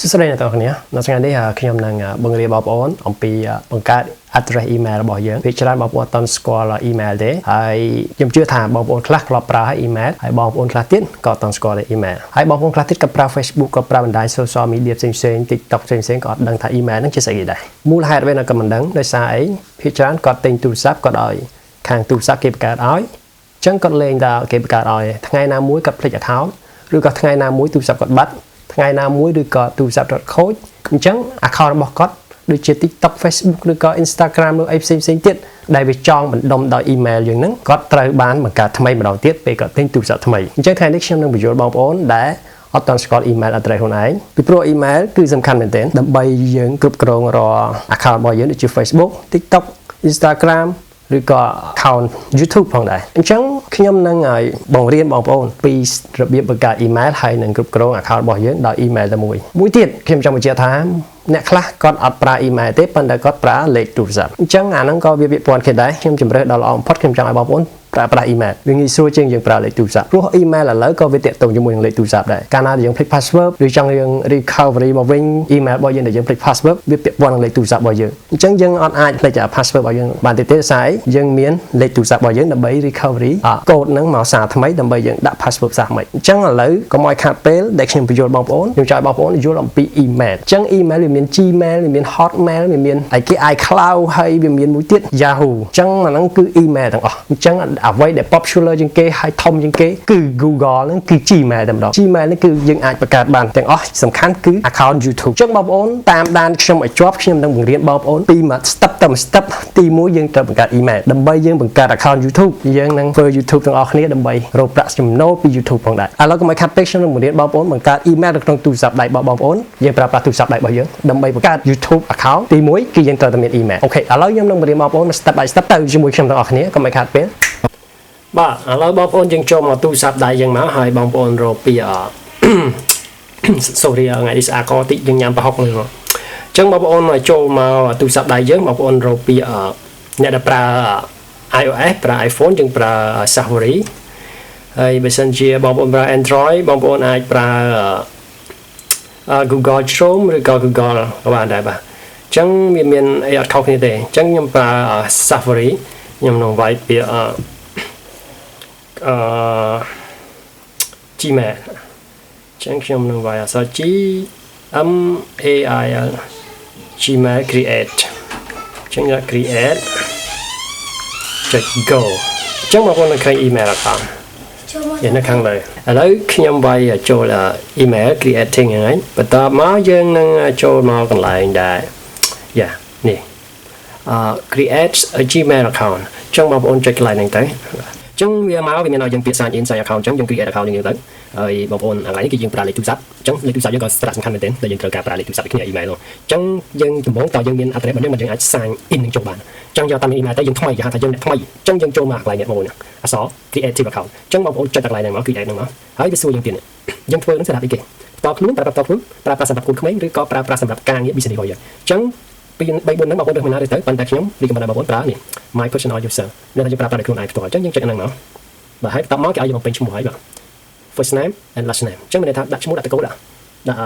សួស្តីអ្នកទាំងអស់គ្នានៅថ្ងៃនេះខ្ញុំនឹងបង្រៀនបងប្អូនអំពីបង្កើត address email របស់យើងពីច្រើនបងប្អូនអត់ស្គាល់ email ទេហើយខ្ញុំជឿថាបងប្អូនខ្លះធ្លាប់ប្រើ email ហើយបងប្អូនខ្លះទៀតក៏អត់ស្គាល់ email ហើយបងប្អូនខ្លះទៀតក៏ប្រើ Facebook ក៏ប្រើបណ្ដាញ social media ផ្សេងៗ TikTok ផ្សេងៗក៏អត់ដឹងថា email ហ្នឹងជាស្អីគេដែរមូលហេតុអ្វីនៅក៏មិនដឹងដោយសារអីភាគច្រើនគាត់ទិញទូរស័ព្ទគាត់ឲ្យខាងទូរស័ព្ទគេបង្កើតឲ្យអញ្ចឹងគាត់លេងថាគេបង្កើតឲ្យថ្ងៃណាមួយគាត់ភ្លេច account ឬក៏ថ្ងៃណាមួយទូរស័ព្ទគាត់បាត់ថ្ងៃណាមួយឬក៏ទូរស័ព្ទគាត់ខូចអញ្ចឹង account របស់គាត់ដូចជា TikTok Facebook ឬក៏ Instagram ឬអីផ្សេងៗទៀតដែលវាចងបណ្ដុំដោយ email យើងហ្នឹងគាត់ត្រូវបានបង្កើតថ្មីម្ដងទៀតពេលគាត់ទិញទូរស័ព្ទថ្មីអញ្ចឹងថ្ងៃនេះខ្ញុំនឹងបញ្យល់បងប្អូនដែលអត់ទាន់ស្គាល់ email address ខ្លួនឯងពីព្រោះ email គឺសំខាន់មែនទែនដើម្បីយើងគ្រប់គ្រងរាល់ account របស់យើងដូចជា Facebook TikTok Instagram ឬក៏ account YouTube ផងដែរអញ្ចឹងខ្ញុំនឹងឲ្យបង្រៀនបងប្អូនពីរបៀបបង្កើត email ហើយនឹងគ្រប់គ្រង account របស់យើងដោយ email តែមួយទៀតខ្ញុំចង់បញ្ជាក់ថាអ្នកខ្លះគាត់អត់ប្រើ email ទេប៉ុន្តែគាត់ប្រើលេខទូរស័ព្ទអញ្ចឹងអាហ្នឹងក៏វាពាក់ព័ន្ធគ្នាដែរខ្ញុំជម្រើសដល់ល្អបំផុតខ្ញុំចង់ឲ្យបងប្អូនប្រើ email វាងាយស្រួលជាងយើងប្រើលេខទូរស័ព្ទព្រោះ email ឥឡូវក៏វាទាក់ទងជាមួយនឹងលេខទូរស័ព្ទដែរកាលណាយើងភ្លេច password ឬចង់យើង recovery មកវិញ email របស់យើងដែលយើងភ្លេច password វាពាក់ព័ន្ធនឹងលេខទូរស័ព្ទរបស់យើងអញ្ចឹងយើងអត់អាចភ្លេច password របស់យើងបានទេស្អីយើងមានលេខទូរស័ព្ទរបស់យើងដើម្បី recovery កូដហ្នឹងមកសារថ្មីដើម្បីយើងដាក់ password សារថ្មីអញ្ចឹងឥឡូវកុំឲ្យខាតពេលដែលខ្ញុំបញ្យល់បងប្អូនខ្ញុំចង់ឲ្យបងប្អូនយល់អំពី email អញ្ចឹង email វាមាន Gmail វាមាន Hotmail វាមានអីគេ iCloud ហើយវាមានមួយទៀត Yahoo អញ្ចឹងអាហ្នឹងគឺ email ទាំងអស់អញ្ចឹងអ្វីដែល popular ជាងគេហើយធំជាងគេគឺ Google ហ្នឹងគឺ Gmail តែម្ដង Gmail នេះគឺយើងអាចបង្កើតបានទាំងអស់សំខាន់គឺ account YouTube អញ្ចឹងបងប្អូនតាមដានខ្ញុំឲ្យជាប់ខ្ញុំនឹងបង្រៀនបងប្អូនពីមួយ step ទៅមួយ step ទី1យើងត្រូវបង្កើត email ដើម្បីយើងបង្កើត account YouTube យើងនឹងធ្វើ YouTube ទាំងអស់គ្នាដើម្បីរកប្រាក់ចំណូលពី YouTube ផងដែរឥឡូវកុំឲ្យខាត់ពេកខ្ញុំនឹងបង្រៀនបងប្អូនបង្កើត email នៅក្នុងទូរស័ព្ទដៃបងប្អូនយើងប្រើប្រាស់ទូរស័ព្ទដៃរបស់យើងដើម្បីបង្កើត YouTube account ទី1គឺយើងត្រូវតែមាន email អូខេឥឡូវខ្ញុំនឹងបង្រៀនបងប្អូន step by step ទៅជាមួយខ្ញុំទាំងអស់គ្នាកុំឲ្យខាត់ពេលបាទឥឡូវបងប្អូនយើងចូលមកទូរស័ព្ទដៃយើងមកហើយបងប្អូនរកពីsorry ថ្ងៃនេះស្អាតកតិចយើងញ៉ាំប្រហុកមួយមកអញ្ចឹងបងប្អូនមកចូលមកទូរស័ព្ទដៃយើងបងប្អូនរកពីអ្នកដែលប្រើ iOS ប្រើ iPhone យើងប្រើ Safari ហើយបើសិនជាបងប្អូនប្រើ Android បងប្អូនអាចប្រើ Google Chrome ឬក៏ Google ក៏បានដែរបាទអញ្ចឹងវាមានអីអត់ខុសគ្នាទេអញ្ចឹងខ្ញុំប្រើ Safari ខ្ញុំនឹងវាយពាក្យGmail ចឹងខ្ញុំនឹងវាយអក្សរ Gmail Gmail create ចឹងដាក់ create ចុច go ចឹងបងប្អូននឹងឃើញ email account យ៉ាងនៅខាងលើឥឡូវខ្ញុំវាយចូល email creating ហ្នឹងបន្ទាប់មកយើងនឹងចូលមកកន្លែងដែលនេះcreate a Gmail account ចឹងបងប្អូនចុចកន្លែងហ្នឹងទៅចឹងវាមកវាមានឲ្យយើងពាក្យ sign in sign account ចឹងយើង create account យើងទៅហើយបងប្អូនអានេះគឺយើងប្រើលេខទូរស័ព្ទចឹងលេខទូរស័ព្ទយើងក៏សារៈសំខាន់មែនទែនដែលយើងត្រូវការប្រើលេខទូរស័ព្ទដូចគ្នា email នោះចឹងយើងដំបូងតើយើងមាន address របស់យើងមិនយើងអាច sign in នឹងចូលបានចឹងយកតាម email ទៅយើងថ្មីគេហៅថាយើងអ្នកថ្មីចឹងយើងចូលមកកន្លែងនេះបងប្អូនអក្សរ creative account ចឹងបងប្អូនចុចកន្លែងហ្នឹងមក create ហ្នឹងមកហើយវាសួរយើងទៀតយើងធ្វើនឹងសម្រាប់អីគេផ្ទាល់ខ្លួនប្រើប្រាស់ខ្លួនប្រើប្រាស់សម្រាប់កូនក្មេងឬក៏ប្រើប្រាស់សម្រាប់ការងារ business របស់យើងចឹងពី3 4ហ្នឹងបងប្អូនរើសមួយណាទៅប៉ុន្តែខ្ញុំរីកមិនដែរបងប្អូនប្រើនេះ my personal user នេះថាយើងប្រើប្រាស់ខ្លួនឯងផ្ទាល់ចឹងយើងចុចហ្នឹងមកបាទហើយបន្តមកគេឲ្យយើងបំពេញឈ្មោះហើយបាទ first name and last name អញ្ចឹងមានន័យថាដាក់ឈ្មោះដាក់តកូលដាក់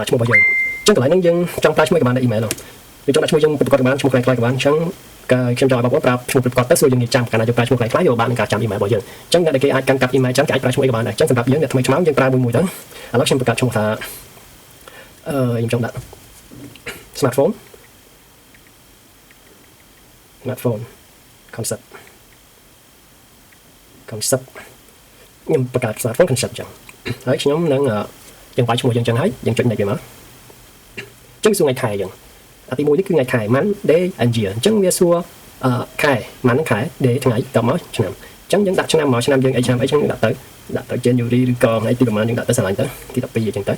ឈ្មោះរបស់យើងអញ្ចឹងកន្លែងហ្នឹងយើងចង់ប្រើឈ្មោះក៏បានដាក់ email នោះយើងចង់ដាក់ឈ្មោះយើងប្រកបក៏បានឈ្មោះខ្លីៗក៏បានអញ្ចឹងខ្ញុំចង់ឲ្យបងប្អូនប្រើឈ្មោះប្រកបទៅសួរយើងចាំកាលណាយើងប្រើឈ្មោះខ្លីៗយកបាននឹងការចាំ email របស់យើងអញ្ចឹងអ្នកដែលគេអាចកាន់កាប់ email ចាំគេអាចប្រើឈ្មោះអីក៏បានដែរអញ្ចឹងសម្រាប់យើងអ្នកថ្មីឆ្មៅយើងប្រើមួយទៅឥឡូវខ្ញុំបង្កើតឈ្មោះថាខ្ញុំចង់ដាក់ smartphone concept ខ្ញុំបង្កើត smartphone concept ចឹងហើយខ្ញុំនឹងយើងវាយឈ្មោះយើងចឹងហើយយើងចុច next វាមកចឹងសួរថ្ងៃខែយើងទី1នេះគឺថ្ងៃខែ month day and year អញ្ចឹងវាសួរខែ month ខែ day ថ្ងៃតមកឆ្នាំអញ្ចឹងយើងដាក់ឆ្នាំមកឆ្នាំយើងអីឆ្នាំអីចឹងដាក់ទៅ January ឬក៏ថ្ងៃទីប្រហែលយើងដាក់ទៅស្រឡាញ់ទៅទី12អញ្ចឹងទៅ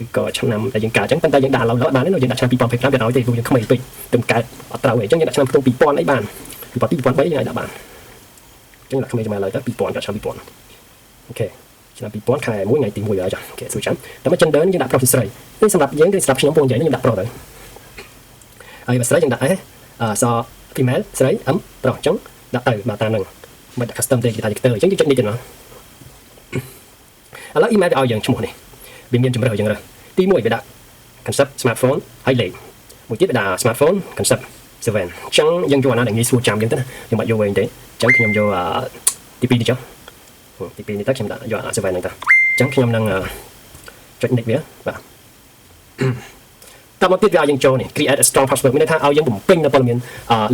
ឬក៏ឆ្នាំដែលយើងកើតអញ្ចឹងប៉ុន្តែយើងដាក់ឡូវបានទេយើងដាក់ឆ្នាំ2025វាឲ្យទេព្រោះយើងក្មេងពេកទៅកើតអត់ត្រូវទេអញ្ចឹងយើងដាក់ឆ្នាំ2000អីបាន2003យើងអាចដាក់បានអញ្ចឹងដាក់ក្មេងចាំឡើយទៅ2000ដាក់ឆ្នាំ2000អូខេឆ្នាំ2000ខែ1ថ្ងៃទី1ហើយចាអូខេសួរចាំតែមក gender យើងដាក់ប្រុសស្រីនេះសម្រាប់យើងគឺសម្រាប់ខ្ញុំពងចៃយើងដាក់ប្រុសទៅហើយបើស្រីយើងដាក់ស female ស្រី ប្រុសអញ្ចឹងដាក់ទៅបាទតាមហ្នឹងមិនដាក់ custom ទេគេថាទៅអញ្ចឹងយើងចុចនេះទៀតមកឥឡូវ email វាឲ្យយើងឈ្មោះនេះវាមានជម្រើសយើងរើសទី1វាដាក់ concept smartphone ហើយលេខមួយទៀតវាដាក់ smartphone concept 7 ចឹងយើងយកអាណាដែលងាយស្រួលចាំចឹងទៅណាយើងបាត់យកវិញទេចឹងខ្ញុំយកទី2នេះចុះទី2នេះទៅខ្ញុំដាក់យក7ហ្នឹងទៅចឹងខ្ញុំនឹងចុច next វាបាទតមកទៀតវាឲ្យយើងចូលនេះ create a strong password មានន័យថាឲ្យយើងបំពេញនៅព័ត៌មាន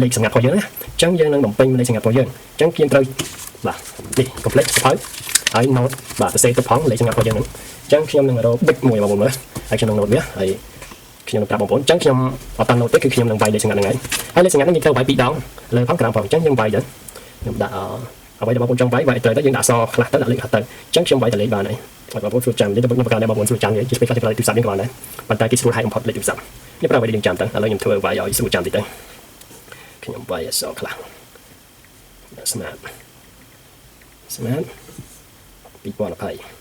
លេខសម្ងាត់របស់យើងណាចឹងយើងនឹងបំពេញលេខសម្ងាត់របស់យើងចឹងយើងត្រូវបាទនេះ complete ទៅហើយ note បាទសរសេរទៅផងលេខសម្ងាត់របស់យើងហ្នឹងចឹងខ្ញុំនឹងរក big មួយបងប្អូនមើលហើយខ្ញុំនឹង note វាហើយខ្ញុំនឹងប្រាប់បងប្អូនចឹងខ្ញុំអត់តាំង note ទេគឺខ្ញុំនឹងវាយលេខសម្ងាត់ហ្នឹងហើយលេខសម្ងាត់ហ្នឹងយើងត្រូវវាយ2ដងលើផងក្រោមផងចឹងយើងវាយទៅខ្ញុំដាក់អ្វីដែលបងប្អូនចង់វាយត្រូវទៅយើងដាក់អក្សរខ្លះទៅដាក់លេខខ្លះទៅចឹងខ្ញុំវាយតែលេខបានហើយបងប្អូនស្រួលចាំនិយាយទៅខ្ញុំប្រកាសដែរបងប្អូនស្រួលចាំនិយាយជិះពេលខ្លះលេខទូរស័ព្ទយើងក៏បានដែរប៉ុន្តែគេស្រួលហែកបំផុតលេខទូរស័ព្ទខ្ញុំប្រើអ្វីដែលយើងចាំទៅឥឡូវខ្ញុំធ្វើវាយឲ្យស្រួលចាំតិចទៅខ្ញុំវាយអក្សរខ្លះ smart 2020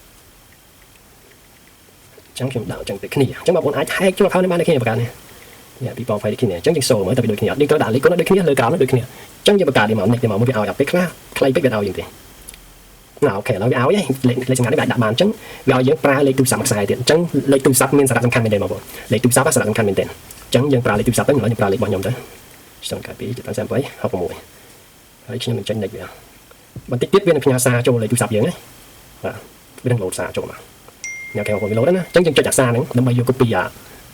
ចឹងខ្ញុំដាក់ចឹងទៅគ្នាចឹងបងប្អូនអាចហែកចូល account នេះបានដូចគ្នាប្រកាសនេះ2020ដូចគ្នាចឹងយើងសូមមើលតែដូចគ្នាអត់យើងត្រូវដាក់លេខកូនដូចគ្នាលើក្រោមដូចគ្នាចឹងយើងបង្កើតនេះមកនេះមកវាឲ្យពេលខ្លះខ្លីពេកវាឲ្យយើងទេណាអូខេឥឡូវវាឲ្យលេខសម្ងាត់នេះវាអាចដាក់បានចឹងវាឲ្យយើងប្រើលេខទូរស័ព្ទមួយខ្សែទៀតចឹងលេខទូរស័ព្ទមានសារៈសំខាន់មែនទេបងប្អូនលេខទូរស័ព្ទសារៈសំខាន់មែនទេចឹងយើងប្រើលេខទូរស័ព្ទទៅឥឡូវខ្ញុំប្រើលេខរបស់ខ្ញុំទៅ782 738 66ហើយខ្ញុំនឹងចេញលេខវាបន្តិចទៀតវានឹងផ្ញើសារចូលលេខទូរស័ព្ទយើងណាបាទវានឹងលោតសារចូលមកញ៉ាំគេបងប្អូនវាលោតណាចឹងយើងចុចអាសារហ្នឹងដើម្បីយក copy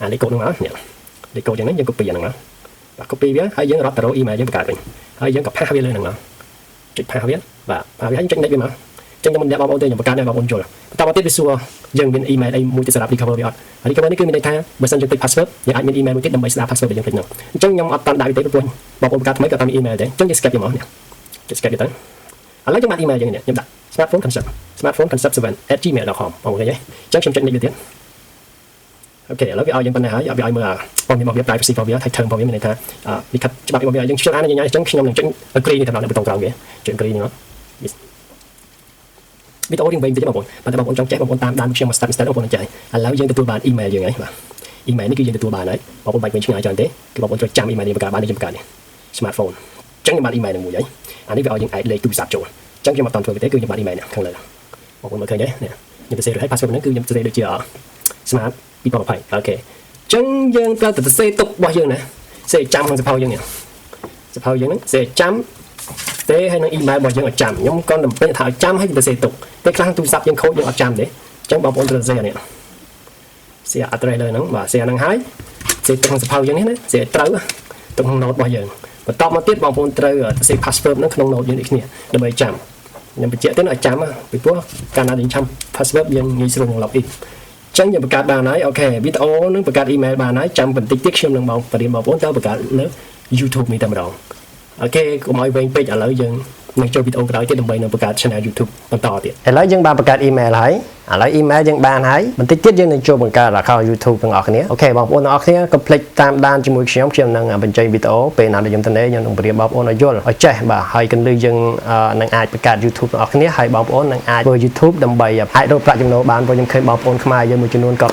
អាលេខកូដហ្នឹងមកនេះលេខកូដយ៉ាងហ្នឹងយើង copy អាហ្នឹងមកបាទ copy វាហើយយើងរត់ទៅរក email យើងបង្កើតវិញហើយយើងក៏ផាសវាលើហ្នឹងមកចុចផាសវាបាទផាសវាហើយចុច next វាមកចឹងខ្ញុំមិនដាក់បងប្អូនទេខ្ញុំបង្កើតឲ្យបងប្អូនយល់បន្តមកទៀតវាសួរយើងមាន email អីមួយទៀតសម្រាប់ recover វាអត់ហើយ recover នេះគឺមានន័យថាបើសិនយើងពេច password យើងអាចមាន email មួយទៀតដើម្បីស្ដាប់ password ដែលយើងពេចនោះអញ្ចឹងខ្ញុំអត់តាន់ដាក់វាទេព្រោះបងប្អូនបង្កើតថ្មីក៏តាម email ដែរអញ្ចឹងយើង skip វាមកនេះចុច skip វាទៅឥឡូវខ្ញុំដាក់ email យើងនេះខ្ញុំដាក់ smartphone concept 7@gmail.com បងប្អូនឃើញទេអញ្ចឹងខ្ញុំចុច next វាទៀតអូខេឥឡូវវាឲ្យយើងប៉ុណ្ណាហើយវាឲ្យមើលព័ត៌មានរបស់វា privacy របស់វា title របស់វាមានន័យថាលិខិតច្បាប់របស់វាយើងឆ្លងអានញ៉ាំអញ្ចឹងខ្ញុំនឹងចុច agree នេះតាមនៅប៊ូតុងក្រោមវាចុច agree នេះមកវីដេអូរៀងវែងតិចបងប្អូនប៉ុន្តែបងប្អូនចង់ចេះបងប្អូនតាមដានខ្ញុំមក step by step បងប្អូននឹងចេះឥឡូវយើងទទួលបាន email យើងហើយបាទ email នេះគឺយើងទទួលបានហើយបងប្អូនបាច់វិញឆ្ងាយច្រើនទេគឺបងប្អូនជួយចាំ email នេះបង្កើតបាននេះខ្ញុំបង្កើតនេះ smartphone អញ្ចឹងខ្ញុំបាន email នឹងមួយហើយអានេះវាឲ្យយើង add លេខទូរស័ព្ទចូលអញ្ចឹងខ្ញុំអត់តាន់ធ្វើទេគឺខ្ញុំបាន email នេះខាងលើបងប្អូនមើលឃើញទេនេះខ្ញុំទៅសេរីឲ្យ password ហ្នឹងគឺខ្ញុំទៅសេរីដូចជា smart 2020អូខេអញ្ចឹងយើងត្រូវទៅសេទុករបស់យើងណាសេចាំក្នុងសភៅយើងនេះសភៅយើងហ្នឹងសេចាំទេហើយនឹង email របស់យើងឲ្យចាំខ្ញុំក៏តំពេញថាឲ្យចាំឲ្យទៅសេទុកពេលខ្លះទូរស័ព្ទយើងខូចយើងអត់ចាំទេអញ្ចឹងបងប្អូនត្រូវសេអានេះសេ address លើហ្នឹងបាទសេអាហ្នឹងហើយសេទុកក្នុងសភៅយើងនេះណាសេត្រូវទុកក្នុង note របស់យើងបន្តមកទៀតបងប្អូនត្រូវសេ password ហ្នឹងក្នុង note យើងដូចគ្នាដើម្បីចាំខ្ញុំបញ្ជាក់ទៅឲ្យចាំពីព្រោះកាលណាយើងចាំ password យើងងាយស្រួលនឹង login ចឹងយើងបង្កើតបានហើយអូខេវីដេអូនឹងបង្កើត email បានហើយចាំបន្តិចទៀតខ្ញុំនឹងមកបរៀនបងប្អូនទៅបង្កើតលើ YouTube នេះតែម្ដងអូខេកុំឲ្យវែងពេកឥឡូវយើងនឹងចូលវីដេអូក្រោយទៀតដើម្បីនឹងបង្កើត channel YouTube បន្តទៀតឥឡូវយើងបានបង្កើត email ហើយឥឡូវ email យើងបានហើយបន្តិចទៀតយើងនឹងចូលបង្កើត account YouTube ទាំងអស់គ្នាអូខេបងប្អូនទាំងអស់គ្នាកុំភ្លេចតាមដានជាមួយខ្ញុំនឹងបញ្ចេញវីដេអូពេលណាដែលខ្ញុំទៅនេះខ្ញុំនឹងបរៀនបងប្អូនឲ្យយល់ឲ្យចេះបាទហើយកន្លឹះយើងនឹងអាចបង្កើត YouTube ទាំងអស់គ្នាហើយបងប្អូននឹងអាចធ្វើ YouTube ដើម្បីអាចរកប្រាក់ចំណូលបានព្រោះខ្ញុំឃើញបងប្អូនខ្មែរយើងមួយចំនួនក៏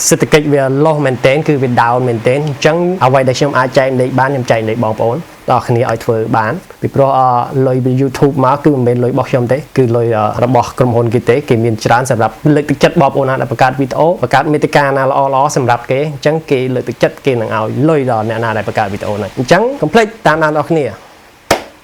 សេដ្ឋកិច្ចវាលុះមែនទែនគឺវា down មែនទែនអញ្ចឹងអ្វីដែលខ្ញុំអាចចែកលេខបានខ្ញុំចែកលេខបងប្អូនដល់គ្នាឲ្យធ្វើបានពីព្រោះលុយពី YouTube មកគឺមិនមែនលុយរបស់ខ្ញុំទេគឺលុយរបស់ក្រុមហ៊ុនគេទេគេមានច្រើនសម្រាប់លើកទឹកចិត្តបងប្អូនណាដែលបង្កើតវីដេអូបង្កើតមាតិកាណាល្អៗសម្រាប់គេអញ្ចឹងគេលើកទឹកចិត្តគេនឹងឲ្យលុយដល់អ្នកណាដែលបង្កើតវីដេអូហ្នឹងអញ្ចឹងកុំភ្លេចតាមដានដល់គ្នា